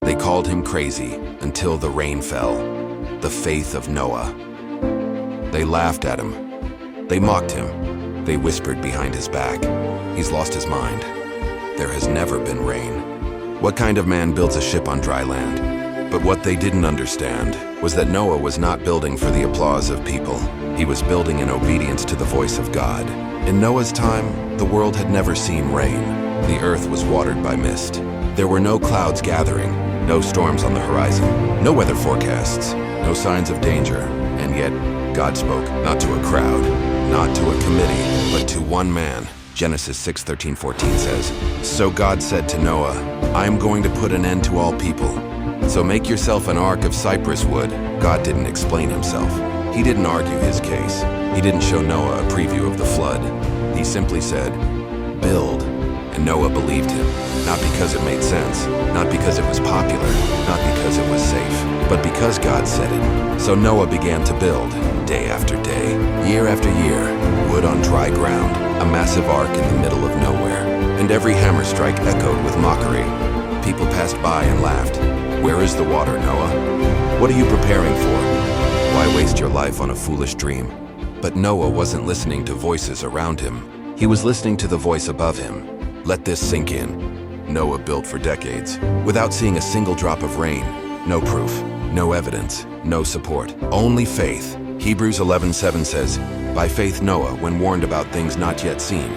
They called him crazy until the rain fell. The faith of Noah. They laughed at him. They mocked him. They whispered behind his back, "He's lost his mind. There has never been rain." What kind of man builds a ship on dry land? But what they didn't understand was that Noah was not building for the applause of people. He was building in obedience to the voice of God. In Noah's time, the world had never seen rain. The earth was watered by mist. There were no clouds gathering, no storms on the horizon, no weather forecasts, no signs of danger. And yet, God spoke, not to a crowd, not to a committee, but to one man. Genesis 6:13-14 says, "So God said to Noah, I am going to put an end to all people. So make yourself an ark of cypress wood." God didn't explain himself. He didn't argue his case. He didn't show Noah a preview of the flood. He simply said, "Build." And Noah believed him, not because it made sense, not because it was popular, not because it was safe, but because God said it. So Noah began to build, day after day, year after year, wood on dry ground, a massive ark in the middle of nowhere. And every hammer strike echoed with mockery. People passed by and laughed. "Where is the water, Noah? What are you preparing for? Why waste your life on a foolish dream?" But Noah wasn't listening to voices around him. He was listening to the voice above him. Let this sink in. Noah built for decades, without seeing a single drop of rain. No proof, no evidence, no support, only faith. Hebrews 11:7 says, "By faith Noah, when warned about things not yet seen,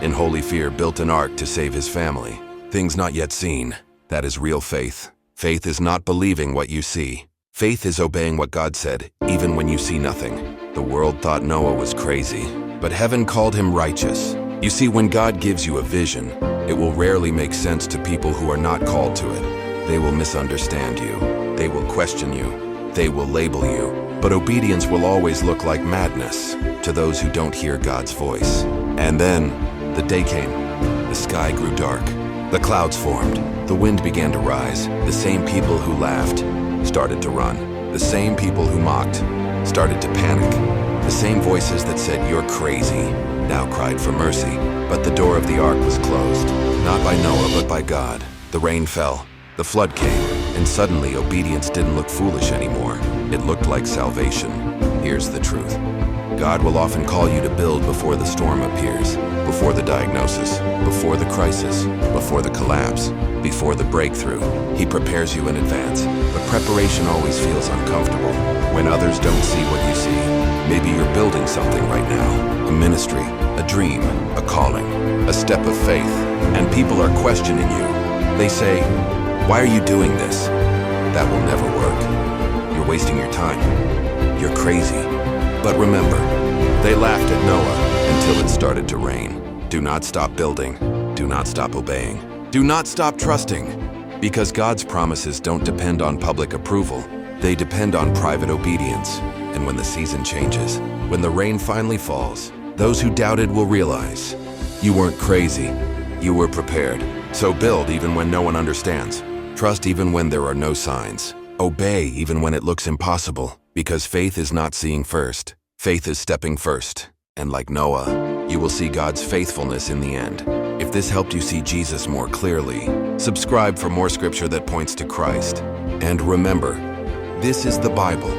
in holy fear built an ark to save his family." Things not yet seen, that is real faith. Faith is not believing what you see. Faith is obeying what God said, even when you see nothing. The world thought Noah was crazy, but heaven called him righteous. You see, when God gives you a vision, it will rarely make sense to people who are not called to it. They will misunderstand you. They will question you. They will label you. But obedience will always look like madness to those who don't hear God's voice. And then, the day came. The sky grew dark. The clouds formed. The wind began to rise. The same people who laughed started to run. The same people who mocked started to panic. The same voices that said, "You're crazy," now cried for mercy. But the door of the ark was closed, not by Noah, but by God. The rain fell, the flood came, and suddenly obedience didn't look foolish anymore. It looked like salvation. Here's the truth. God will often call you to build before the storm appears, before the diagnosis, before the crisis, before the collapse, before the breakthrough. He prepares you in advance, but preparation always feels uncomfortable when others don't see what you see. Maybe you're building something right now, a ministry, a dream, a calling, a step of faith, and people are questioning you. They say, "Why are you doing this?" That will never work. You're wasting your time. You're crazy. But remember, they laughed at Noah until it started to rain. Do not stop building. Do not stop obeying. Do not stop trusting. Because God's promises don't depend on public approval. They depend on private obedience. And when the season changes, when the rain finally falls, those who doubted will realize you weren't crazy. You were prepared. So build even when no one understands. Trust even when there are no signs. Obey even when it looks impossible. Because faith is not seeing first. Faith is stepping first. And like Noah, you will see God's faithfulness in the end. If this helped you see Jesus more clearly, subscribe for more scripture that points to Christ. And remember, this is the Bible.